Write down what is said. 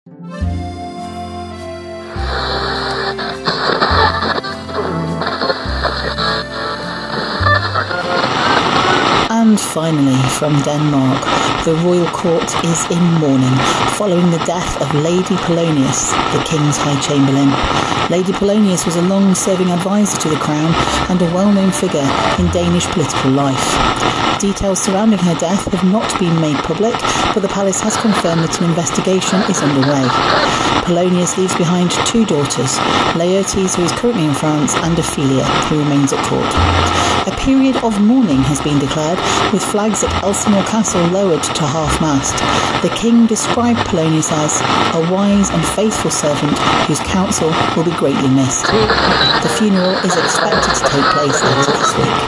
And finally, from Denmark, the royal court is in mourning following the death of Lady Polonius, the King's High Chamberlain. Lady Polonius was a long-serving advisor to the Crown and a well-known figure in Danish political life. Details surrounding her death have not been made public, but the palace has confirmed that an investigation is underway. Polonius leaves behind 2 daughters, Laertes, who is currently in France, and Ophelia, who remains at court. A period of mourning has been declared, with flags at Elsinore Castle lowered to half-mast. The King described Polonius as a wise and faithful servant whose counsel will be greatly missed. The funeral is expected to take place later this week.